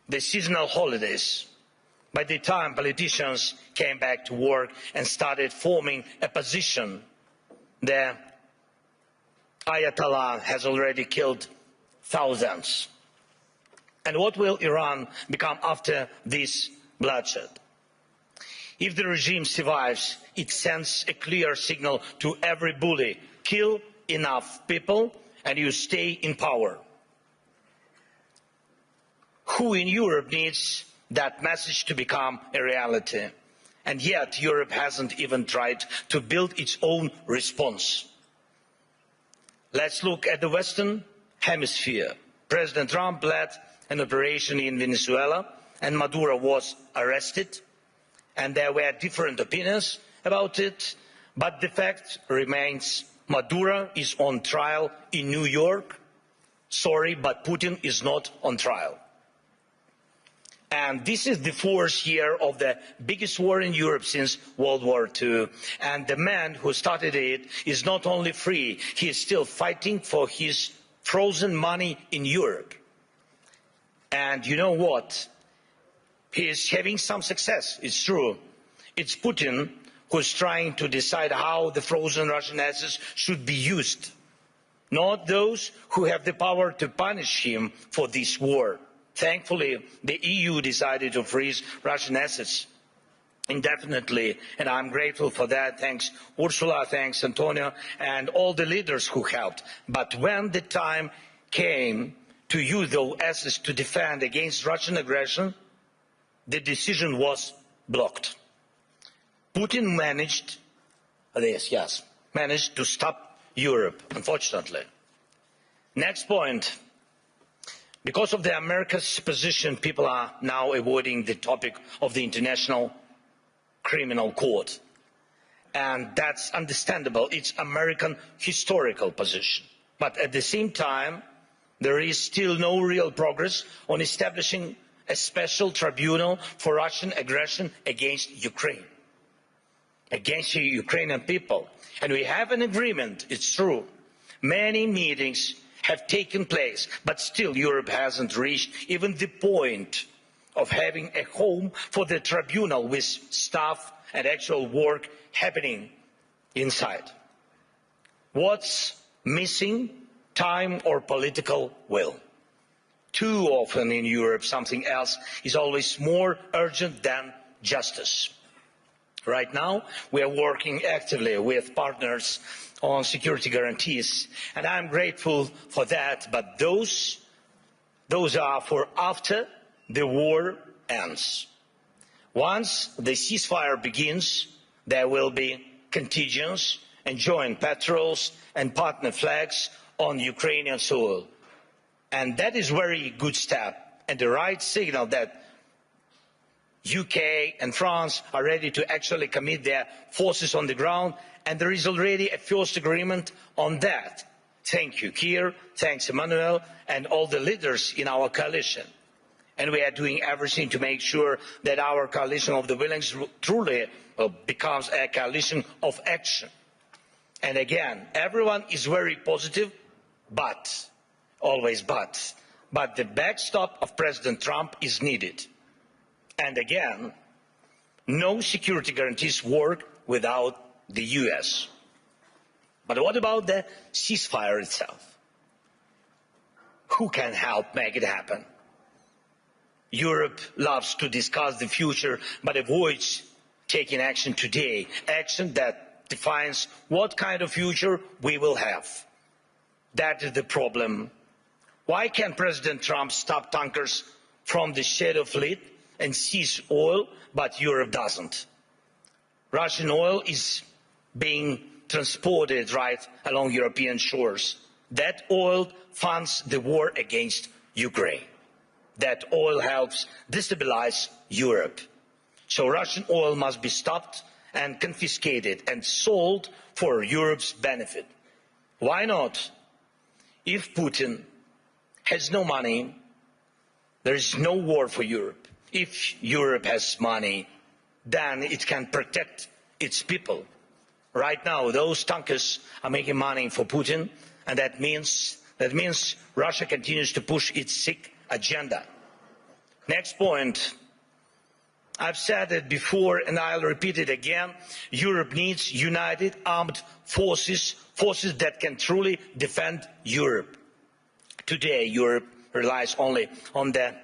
the seasonal holidays. By the time politicians came back to work and started forming a position, the Ayatollah has already killed thousands. And what will Iran become after this bloodshed? If the regime survives, it sends a clear signal to every bully: kill enough people and you stay in power. Who in Europe needs that message to become a reality? And yet Europe hasn't even tried to build its own response. Let's look at the Western Hemisphere. President Trump led an operation in Venezuela and Maduro was arrested, and there were different opinions about it, but the fact remains: Maduro is on trial in New York. Sorry, but Putin is not on trial. And this is the fourth year of the biggest war in Europe since World War II. And the man who started it is not only free, he is still fighting for his frozen money in Europe. And you know what? He is having some success, it's true. It's Putin who's trying to decide how the frozen Russian assets should be used, not those who have the power to punish him for this war. Thankfully, the EU decided to freeze Russian assets indefinitely, and I'm grateful for that. Thanks Ursula, thanks Antonio, and all the leaders who helped. But when the time came to use those assets to defend against Russian aggression, the decision was blocked. Putin managed to stop Europe, unfortunately. Next point. Because of the America's position, people are now avoiding the topic of the International Criminal Court. And that's understandable. It's American historical position. But at the same time, there is still no real progress on establishing a special tribunal for Russian aggression against Ukraine, against the Ukrainian people. And we have an agreement, it's true. Many meetings have taken place, but still Europe hasn't reached even the point of having a home for the tribunal with staff and actual work happening inside. What's missing? Time or political will. Too often in Europe, something else is always more urgent than justice. Right now, we are working actively with partners on security guarantees, and I'm grateful for that, but those are for after the war ends. Once the ceasefire begins, there will be contingents and joint patrols and partner flags on Ukrainian soil. And that is a very good step and the right signal that UK and France are ready to actually commit their forces on the ground, and there is already a first agreement on that. Thank you, Keir, thanks Emmanuel, and all the leaders in our coalition. And we are doing everything to make sure that our coalition of the willing truly becomes a coalition of action. And again, everyone is very positive, but, always but the backstop of President Trump is needed. And again, no security guarantees work without the US. But what about the ceasefire itself? Who can help make it happen? Europe loves to discuss the future, but avoids taking action today, action that defines what kind of future we will have. That is the problem. Why can't President Trump stop tankers from the Shadow Fleet and seize oil, but Europe doesn't? Russian oil is being transported right along European shores. That oil funds the war against Ukraine. That oil helps destabilize Europe. So Russian oil must be stopped and confiscated and sold for Europe's benefit. Why not? If Putin has no money, there is no war for Europe. If Europe has money, then it can protect its people. Right now, those tankers are making money for Putin, and that means Russia continues to push its sick agenda. Next point. I've said it before and I'll repeat it again. Europe needs united armed forces, forces that can truly defend Europe. Today, Europe relies only on the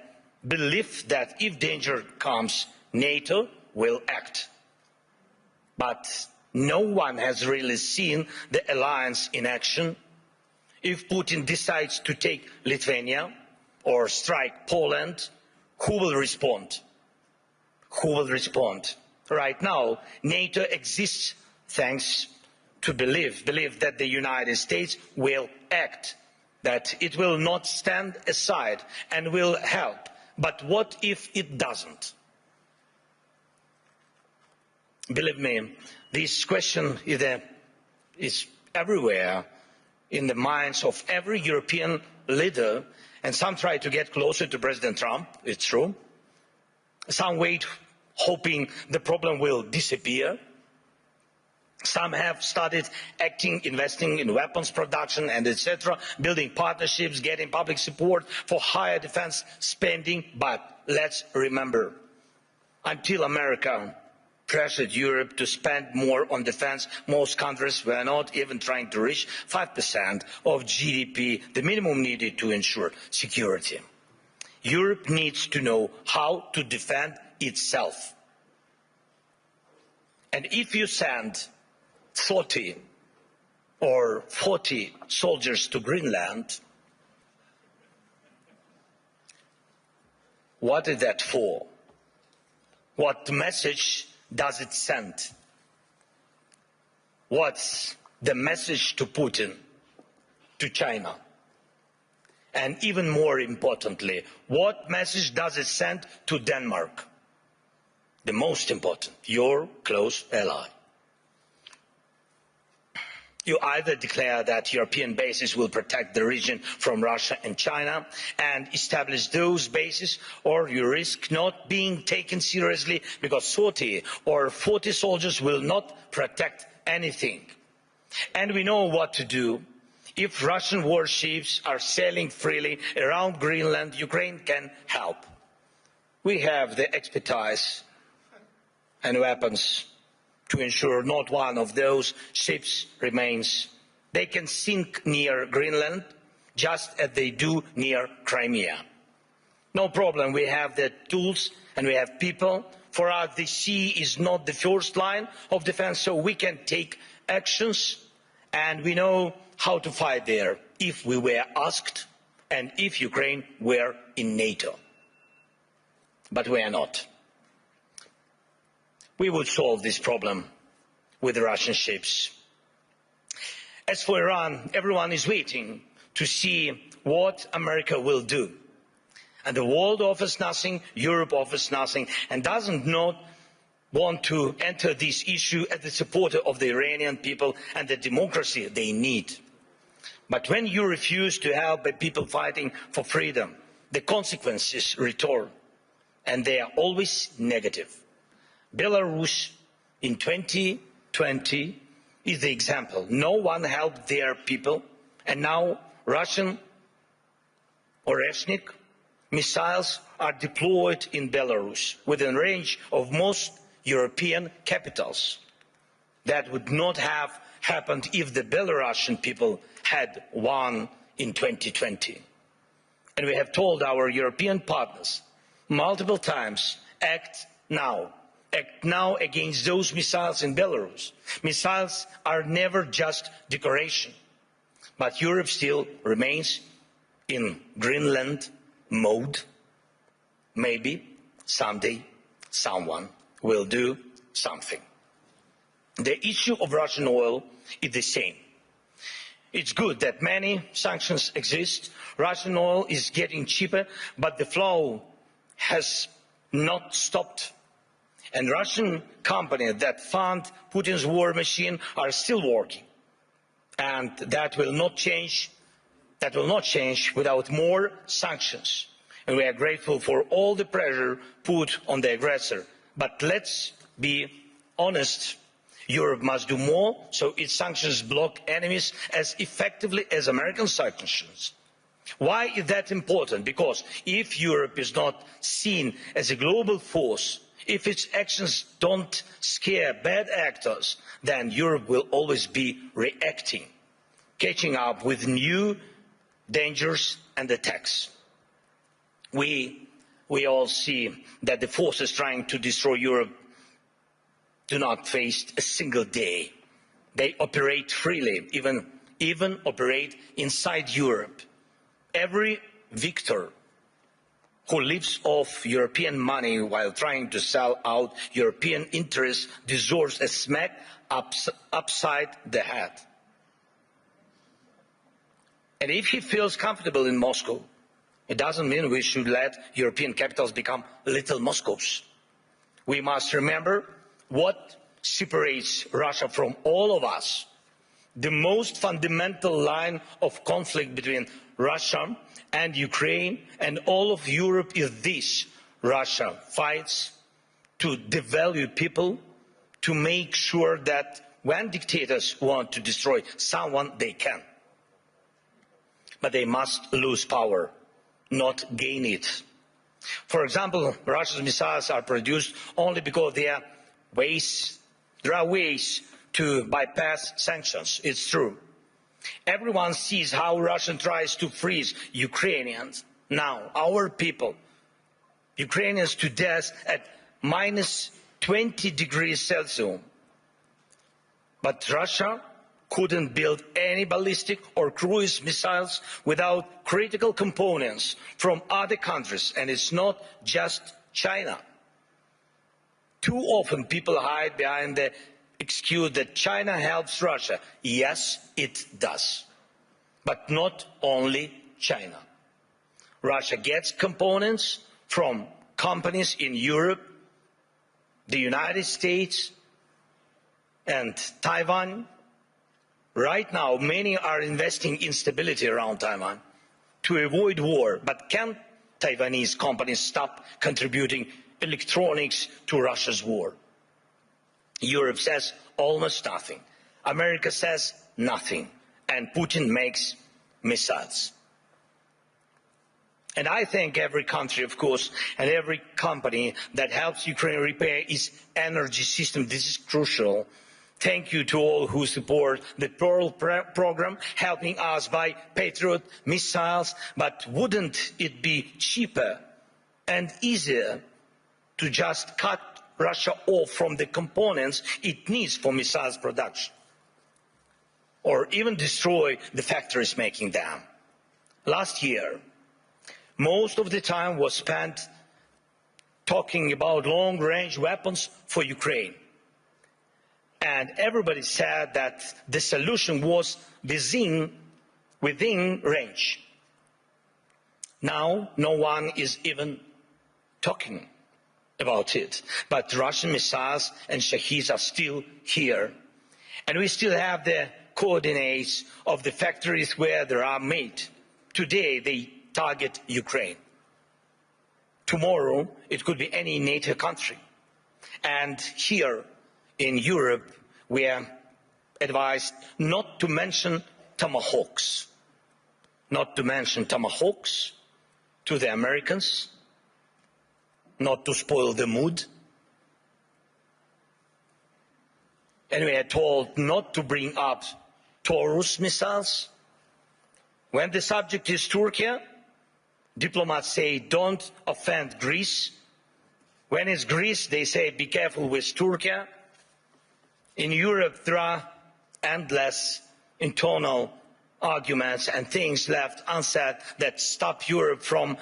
belief that if danger comes, NATO will act. But no one has really seen the alliance in action. If Putin decides to take Lithuania or strike Poland, who will respond? Who will respond? Right now, NATO exists thanks to belief that the United States will act, that it will not stand aside and will help. But what if it doesn't? Believe me, this question is everywhere in the minds of every European leader, and some try to get closer to President Trump, it's true. Some wait hoping the problem will disappear. Some have started acting, investing in weapons production and etc., building partnerships, getting public support for higher defense spending. But let's remember, until America pressured Europe to spend more on defense, most countries were not even trying to reach 5% of GDP, the minimum needed to ensure security. Europe needs to know how to defend itself. And if you send 30 or 40 soldiers to Greenland, what is that for? What message does it send? What's the message to Putin, to China? And even more importantly, what message does it send to Denmark? The most important, your close ally. You either declare that European bases will protect the region from Russia and China and establish those bases, or you risk not being taken seriously because 30 or 40 soldiers will not protect anything. And we know what to do. If Russian warships are sailing freely around Greenland, Ukraine can help. We have the expertise and weapons to ensure not one of those ships remains. They can sink near Greenland just as they do near Crimea. No problem, we have the tools and we have people. For us, the sea is not the first line of defense, so we can take actions and we know how to fight there if we were asked and if Ukraine were in NATO. But we are not. We would solve this problem with the Russian ships. As for Iran, everyone is waiting to see what America will do. And the world offers nothing, Europe offers nothing, and doesn't not want to enter this issue as the supporter of the Iranian people and the democracy they need. But when you refuse to help the people fighting for freedom, the consequences return, and they are always negative. Belarus in 2020 is the example. No one helped their people, and now Russian Oreshnik missiles are deployed in Belarus within range of most European capitals. That would not have happened if the Belarusian people had won in 2020. And we have told our European partners multiple times, act now. Act now against those missiles in Belarus. Missiles are never just decoration. But Europe still remains in Greenland mode. Maybe someday someone will do something. The issue of Russian oil is the same. It's good that many sanctions exist. Russian oil is getting cheaper, but the flow has not stopped. And Russian companies that fund Putin's war machine are still working. And that will not change. That will not change without more sanctions. And we are grateful for all the pressure put on the aggressor. But let's be honest. Europe must do more so its sanctions block enemies as effectively as American sanctions. Why is that important? Because if Europe is not seen as a global force, if its actions don't scare bad actors, then Europe will always be reacting, catching up with new dangers and attacks. We all see that the forces trying to destroy Europe do not waste a single day. They operate freely, even operate inside Europe. Every victor who lives off European money while trying to sell out European interests deserves a smack upside the head. And if he feels comfortable in Moscow, it doesn't mean we should let European capitals become little Moscows. We must remember what separates Russia from all of us. The most fundamental line of conflict between Russia and Ukraine and all of Europe is this: Russia fights to devalue people, to make sure that when dictators want to destroy someone, they can. But they must lose power, not gain it. For example, Russia's missiles are produced only because there are ways to bypass sanctions. It's true. Everyone sees how Russia tries to freeze Ukrainians. Now, our people, Ukrainians to death at minus 20 degrees Celsius. But Russia couldn't build any ballistic or cruise missiles without critical components from other countries, and it's not just China. Too often people hide behind the excuse that China helps Russia. Yes, it does. But not only China. Russia gets components from companies in Europe, the United States, and Taiwan. Right now, many are investing in stability around Taiwan to avoid war. But can Taiwanese companies stop contributing electronics to Russia's war? Europe says almost nothing. America says nothing. And Putin makes missiles. And I thank every country, of course, and every company that helps Ukraine repair its energy system. This is crucial. Thank you to all who support the Pearl program, helping us buy Patriot missiles. But wouldn't it be cheaper and easier to just cut Russia off from the components it needs for missiles production? Or even destroy the factories making them? Last year, most of the time was spent talking about long-range weapons for Ukraine. And everybody said that the solution was within range. Now, no one is even talking about it. But Russian missiles and Shaheeds are still here. And we still have the coordinates of the factories where they are made. Today, they target Ukraine. Tomorrow, it could be any NATO country. And here in Europe, we are advised not to mention tomahawks. Not to mention tomahawks to the Americans, not to spoil the mood. And we are told not to bring up Taurus missiles. When the subject is Turkey, diplomats say don't offend Greece. When it's Greece, they say be careful with Turkey. In Europe, there are endless internal arguments and things left unsaid that stop Europe from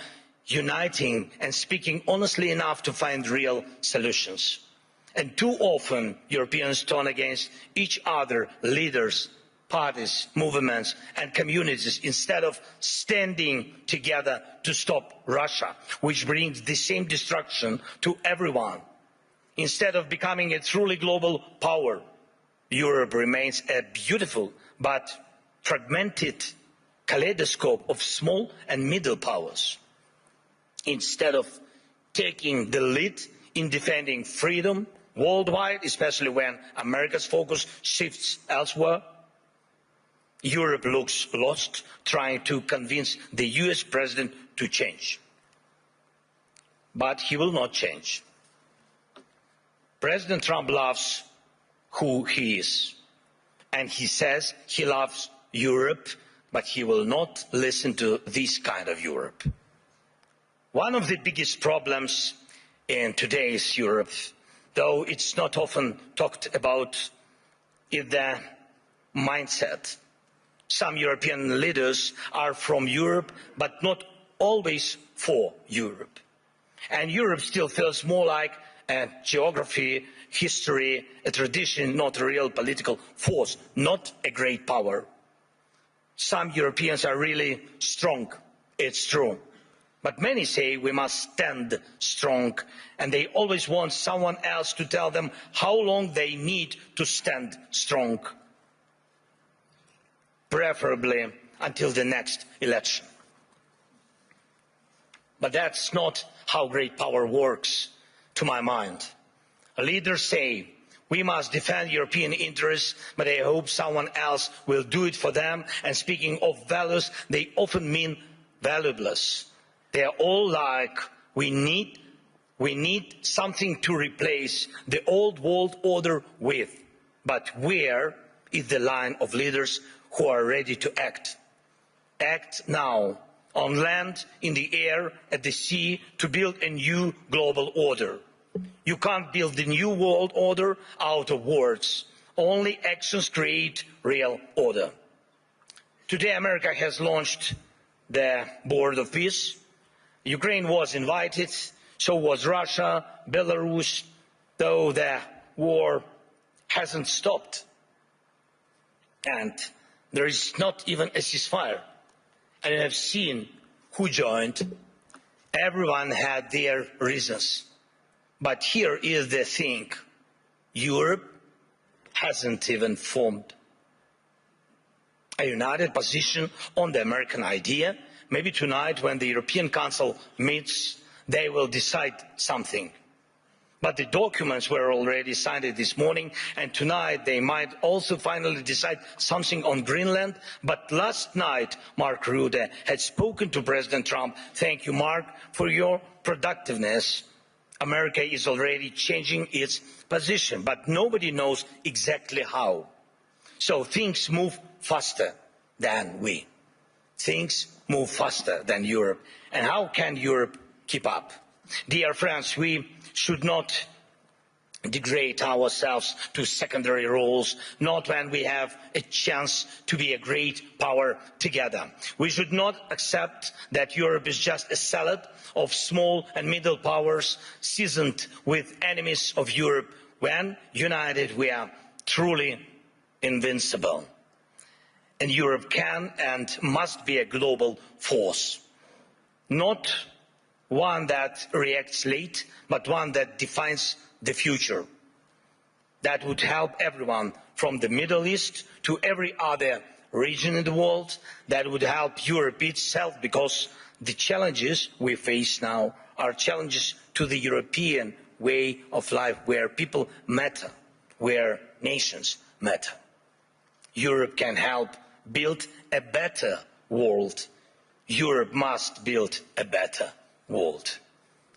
uniting and speaking honestly enough to find real solutions. And too often, Europeans turn against each other, leaders, parties, movements, and communities, instead of standing together to stop Russia, which brings the same destruction to everyone. Instead of becoming a truly global power, Europe remains a beautiful but fragmented kaleidoscope of small and middle powers. Instead of taking the lead in defending freedom worldwide, especially when America's focus shifts elsewhere, Europe looks lost, trying to convince the US president to change. But he will not change. President Trump loves who he is. And he says he loves Europe, but he will not listen to this kind of Europe. One of the biggest problems in today's Europe, though it's not often talked about, is the mindset. Some European leaders are from Europe, but not always for Europe. And Europe still feels more like a geography, history, a tradition, not a real political force, not a great power. Some Europeans are really strong, it's true. But many say we must stand strong, and they always want someone else to tell them how long they need to stand strong, preferably until the next election. But that's not how great power works, to my mind. Leaders say we must defend European interests, but they hope someone else will do it for them. And speaking of values, they often mean valueless. They are all like, we need something to replace the old world order with. But where is the line of leaders who are ready to act? Act now, on land, in the air, at the sea, to build a new global order. You can't build the new world order out of words. Only actions create real order. Today, America has launched the Board of Peace. Ukraine was invited, so was Russia, Belarus, though the war hasn't stopped. And there is not even a ceasefire. And I have seen who joined. Everyone had their reasons. But here is the thing. Europe hasn't even formed a united position on the American idea. Maybe tonight, when the European Council meets, they will decide something. But the documents were already signed this morning, and tonight they might also finally decide something on Greenland. But last night, Mark Rutte had spoken to President Trump. Thank you, Mark, for your productiveness. America is already changing its position, but nobody knows exactly how. So things move faster than we. Things move faster than Europe. And how can Europe keep up? Dear friends, we should not degrade ourselves to secondary roles, not when we have a chance to be a great power together. We should not accept that Europe is just a salad of small and middle powers seasoned with enemies of Europe. When united, we are truly invincible. And Europe can and must be a global force, not one that reacts late, but one that defines the future. That would help everyone from the Middle East to every other region in the world. That would help Europe itself, because the challenges we face now are challenges to the European way of life, where people matter, where nations matter. Europe can help build a better world. Europe must build a better world,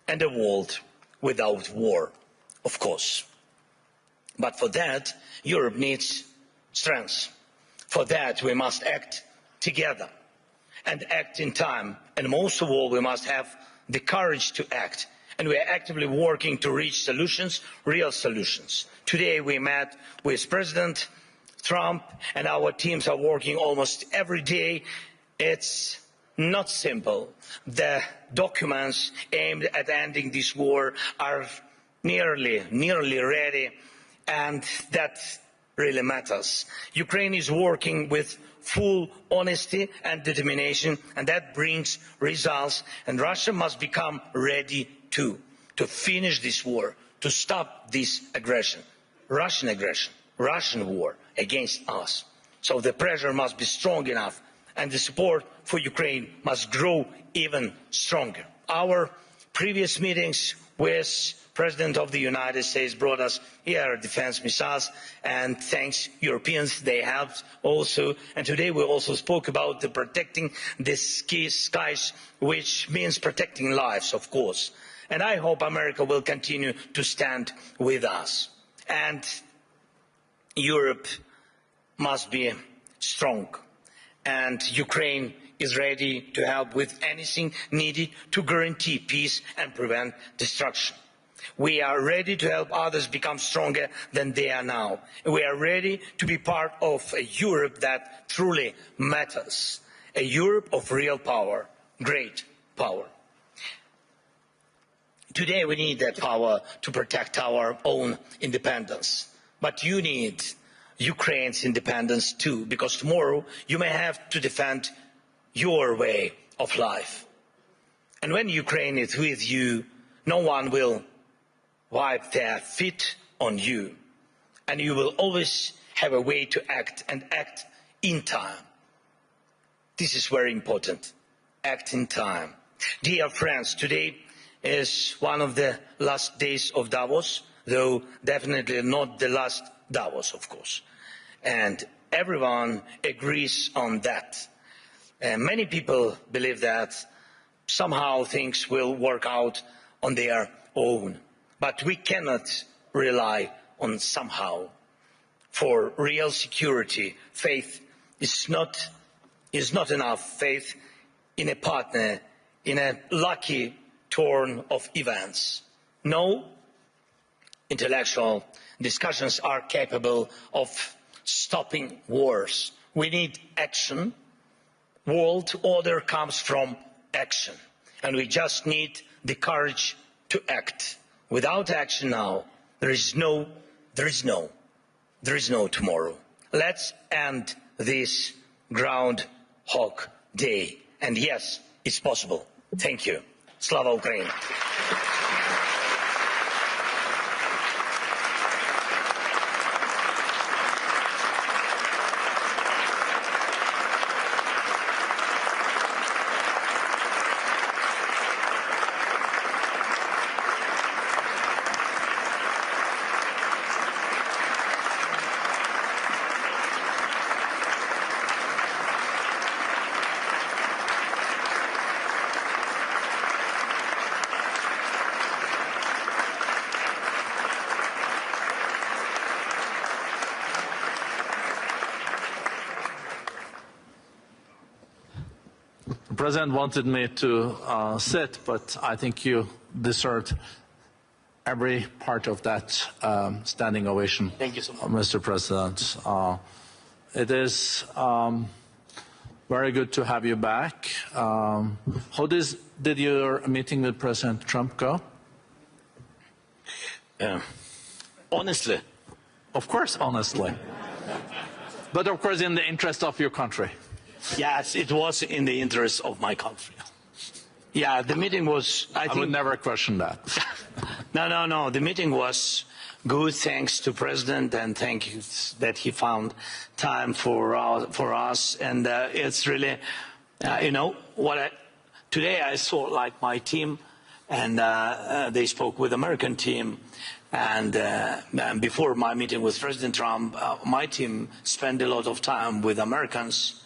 and a world without war, of course. But for that, Europe needs strength. For that, we must act together and act in time. And most of all, we must have the courage to act. And we are actively working to reach solutions, real solutions. Today, we met with President Trump, and our teams are working almost every day. It's not simple. The documents aimed at ending this war are nearly ready, and that really matters. Ukraine is working with full honesty and determination, and that brings results. And Russia must become ready to finish this war, to stop this aggression, Russian war against us. So the pressure must be strong enough, and the support for Ukraine must grow even stronger. Our previous meetings with President of the United States brought us air defense missiles, and thanks Europeans, they helped also. And today we also spoke about the protecting the skies, which means protecting lives, of course. And I hope America will continue to stand with us. And Europe must be strong. And Ukraine is ready to help with anything needed to guarantee peace and prevent destruction. We are ready to help others become stronger than they are now. We are ready to be part of a Europe that truly matters, a Europe of real power, great power. Today we need that power to protect our own independence, but you need Ukraine's independence too, because tomorrow you may have to defend your way of life. And when Ukraine is with you, no one will wipe their feet on you, and you will always have a way to act, and act in time. This is very important. Act in time. Dear friends, today is one of the last days of Davos, though definitely not the last Davos, of course. And everyone agrees on that. Many people believe that somehow things will work out on their own. But we cannot rely on somehow. For real security, faith is not enough. Faith in a partner, in a lucky turn of events. No intellectual discussions are capable of stopping wars. We need action. World order comes from action, and we just need the courage to act. Without action now, there is no tomorrow. Let's end this Groundhog Day. And yes, it's possible. Thank you. Slava Ukraini. The President wanted me to sit, but I think you deserved every part of that standing ovation. Thank you so much, Mr. President. It is very good to have you back. How did your meeting with President Trump go? Honestly. Of course, honestly. But of course in the interest of your country. Yes, it was in the interest of my country. Yeah, the meeting was, I think... would never question that. No. The meeting was good, thanks to President, and thank you that he found time for us. And it's really, you know, today I saw like my team, and they spoke with American team. And before my meeting with President Trump, my team spent a lot of time with Americans.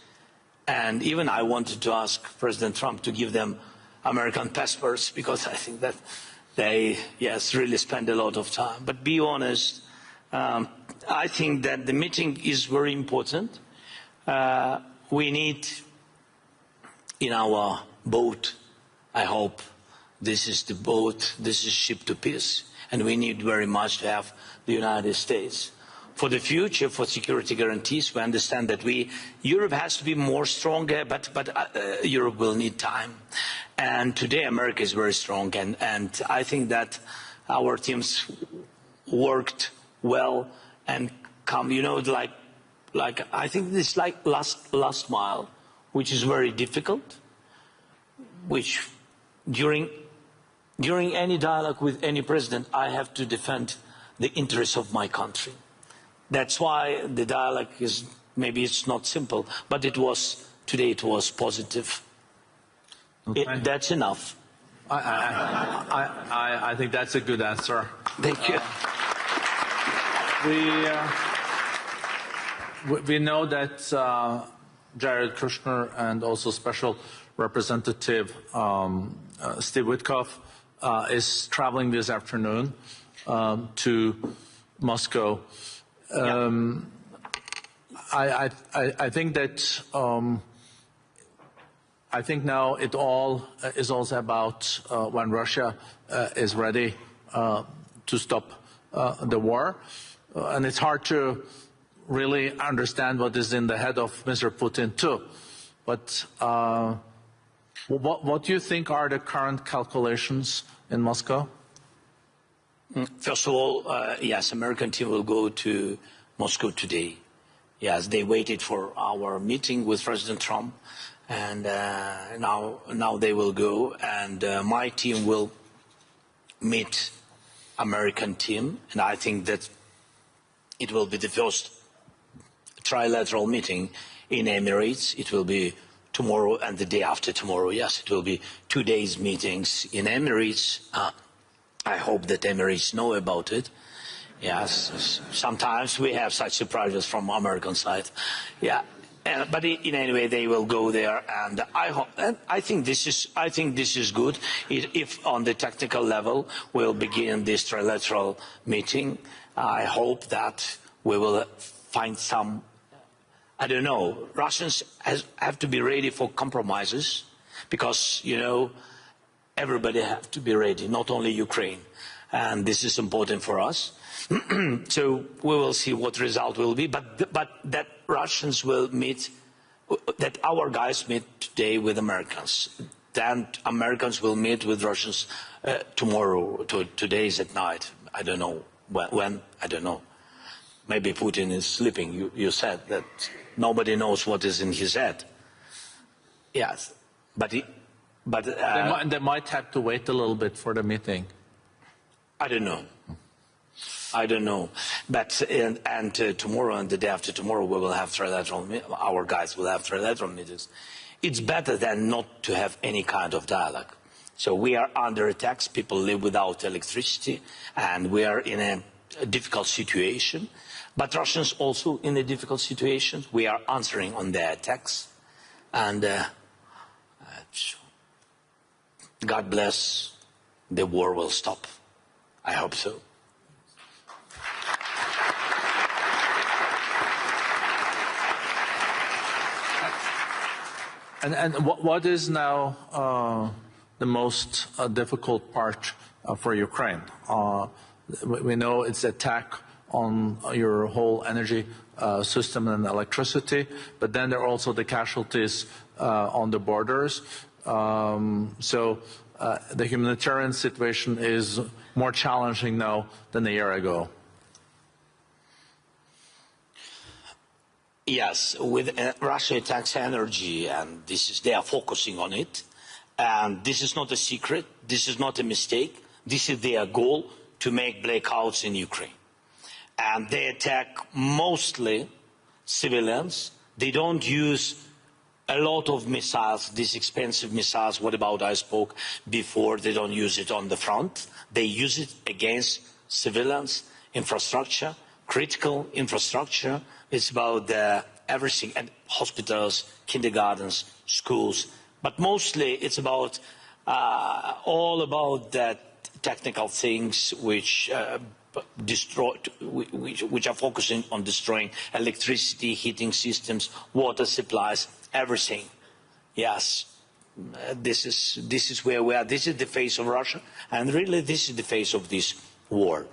And even I wanted to ask President Trump to give them American passports, because I think that they, yes, really spend a lot of time. But be honest, I think that the meeting is very important. We need in our boat, I hope this is the boat, this is ship to peace, and we need very much to have the United States. For the future, for security guarantees, we understand that Europe has to be more stronger, but Europe will need time. And today America is very strong, and I think that our teams worked well and come, you know, like I think this like last mile, which is very difficult, which during any dialogue with any president, I have to defend the interests of my country. That's why the dialogue is, maybe it's not simple, but today it was positive. Okay. That's enough. I think that's a good answer. Thank you. We know that Jared Kushner and also Special Representative Steve Witkoff is traveling this afternoon to Moscow. I think that I think now it all is also about when Russia is ready to stop the war, and it's hard to really understand what is in the head of Mr. Putin too. But what do you think are the current calculations in Moscow? First of all, yes, American team will go to Moscow today. Yes, they waited for our meeting with President Trump, and now they will go, and my team will meet American team, and I think that it will be the first trilateral meeting in Emirates. It will be tomorrow and the day after tomorrow. Yes, it will be 2 days meetings in Emirates. I hope that Emirates know about it. Yes, sometimes we have such surprises from American side. Yeah, but in any way they will go there, and I hope. And I think this is good. If on the technical level we'll begin this trilateral meeting, I hope that we will find some. I don't know. Russians have to be ready for compromises, because everybody have to be ready, not only Ukraine, and this is important for us. So we will see what result will be, but that Russians will meet, that our guys meet today with Americans, then Americans will meet with Russians tomorrow. Today is at night. I don't know when. I don't know. Maybe Putin is sleeping. You said that nobody knows what is in his head. Yes, but they might have to wait a little bit for the meeting. I don't know. But tomorrow and the day after tomorrow we will have trilateral. Our guys will have trilateral meetings. It's better than not to have any kind of dialogue. So we are under attack. People live without electricity, and we are in a difficult situation. But Russians also in a difficult situation. We are answering on their attacks, and God bless. The war will stop. I hope so. And what is now the most difficult part for Ukraine? We know it's attack on your whole energy system and electricity, but then there are also the casualties on the borders. So the humanitarian situation is more challenging now than a year ago. Yes, with Russia attacks energy, and they are focusing on it. And this is not a secret. This is not a mistake. This is their goal, to make blackouts in Ukraine. And they attack mostly civilians. They don't use a lot of missiles, these expensive missiles. What about I spoke before? They don't use it on the front. They use it against civilians, infrastructure, critical infrastructure. It's about everything, and hospitals, kindergartens, schools. But mostly it's about all about that technical things which which are focusing on destroying electricity, heating systems, water supplies, everything. Yes, this is where we are. This is the face of Russia, and really this is the face of this war.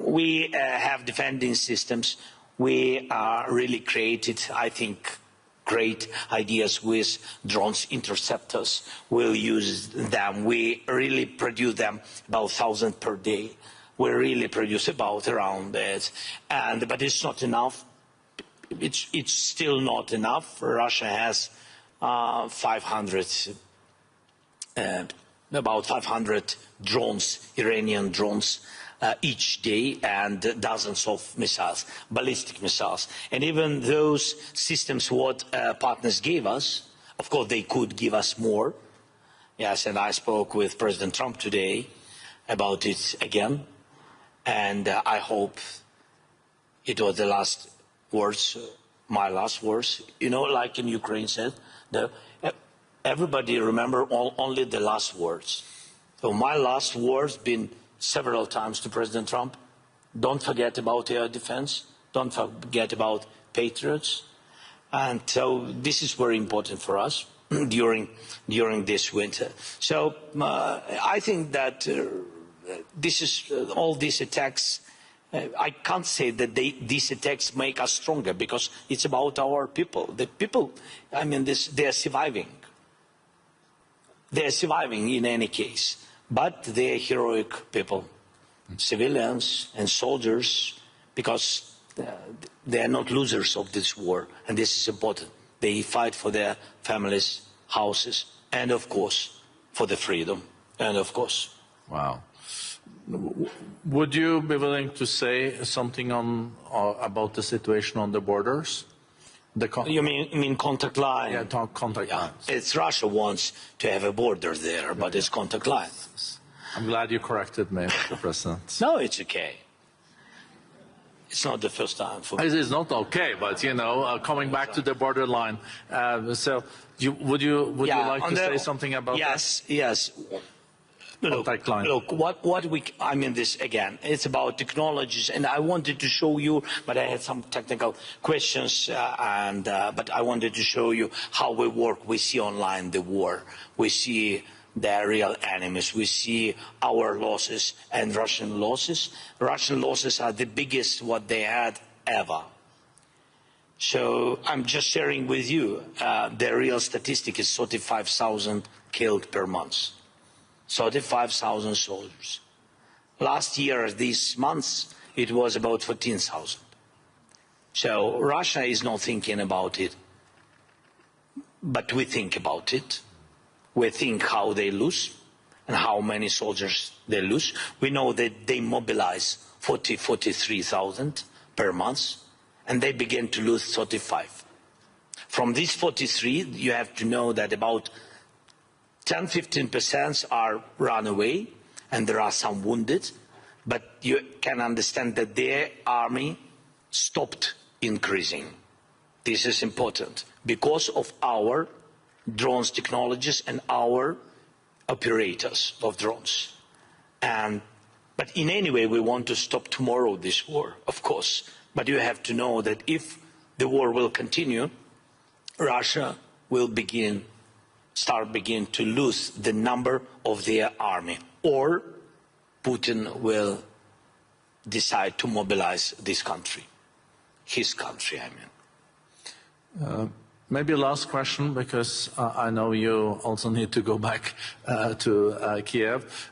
We have defending systems. We really created, I think, great ideas with drones, interceptors. We'll use them. We really produce them about 1,000 per day. We really produce about around that. But it's not enough. It's still not enough. Russia has about 500 drones, Iranian drones, each day, and dozens of missiles, ballistic missiles. And even those systems what partners gave us, of course they could give us more, Yes, and I spoke with President Trump today about it again, and I hope it was the last words, my last words. You know, like in Ukraine said, everybody remember only the last words. So my last words been several times to President Trump. Don't forget about air defense. Don't forget about Patriots. And so this is very important for us during this winter. So I think that this is all these attacks. I can't say that these attacks make us stronger, because it's about our people. The people, I mean, they are surviving. They are surviving in any case, but they are heroic people, civilians and soldiers, because they are not losers of this war, and this is important. They fight for their families, houses, and of course, for the freedom, and of course. Wow. Would you be willing to say something on about the situation on the borders? You mean contact line? Yeah, contact lines. It's Russia wants to have a border there, but it's contact lines. I'm glad you corrected me, Mr. President. No, it's okay. It's not the first time for me. It's not okay, but you know, coming back to the borderline. So, would you like to say something about that? Yes. Look, I mean this again, it's about technologies, and I wanted to show you, but I had some technical questions, but I wanted to show you how we work. We see online the war. We see the real enemies. We see our losses and Russian losses. Russian losses are the biggest what they had ever. So I'm just sharing with you, the real statistic is 35,000 killed per month. 35,000 soldiers. Last year, these months, it was about 14,000. So Russia is not thinking about it, but we think about it. We think how they lose and how many soldiers they lose. We know that they mobilize 43,000 per month, and they begin to lose 35. From these 43, you have to know that about 10–15% are run away, and there are some wounded, but you can understand that their army stopped increasing. This is important because of our drones technologies and our operators of drones. But in any way, we want to stop tomorrow this war, of course. But you have to know that if the war will continue, Russia will start to lose the number of their army, or Putin will decide to mobilize this country, his country, I mean. Maybe last question, because I know you also need to go back to Kiev.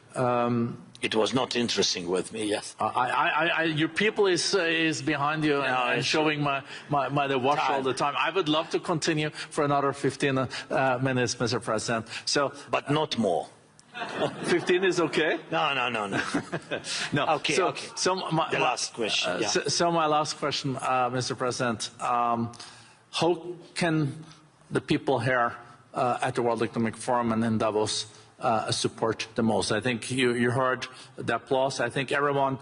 It was not interesting with me, yes. Your people is behind you and showing my the watch all the time. I would love to continue for another 15 minutes, Mr. President. So, but not more. 15 is okay? No. No. Okay. So the last question. So my last question, Mr. President. How can the people here at the World Economic Forum and in Davos support the most? I think you heard the applause. I think everyone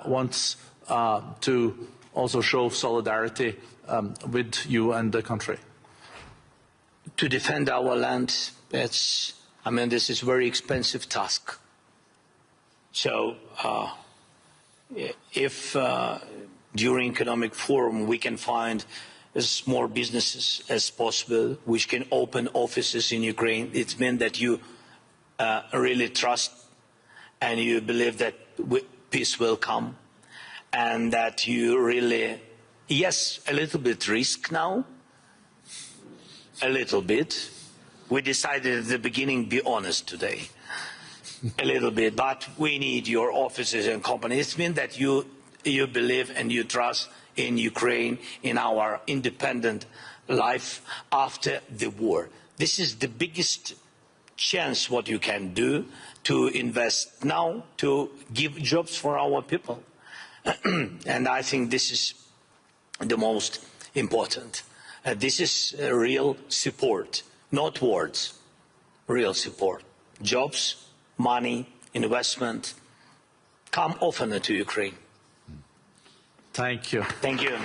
wants to also show solidarity with you and the country. To defend our land, this is a very expensive task. So if during Economic Forum we can find as more businesses as possible which can open offices in Ukraine, it means that you really trust and you believe that peace will come, and that you really, yes, a little bit risk now, a little bit. We decided at the beginning, be honest today, a little bit, but we need your offices and companies. It means that you believe and you trust in Ukraine, in our independent life after the war. This is the biggest chance what you can do, to invest now, to give jobs for our people. And I think this is the most important. This is real support, not words, real support. jobs, money, investment come oftener to Ukraine. Thank you. Thank you.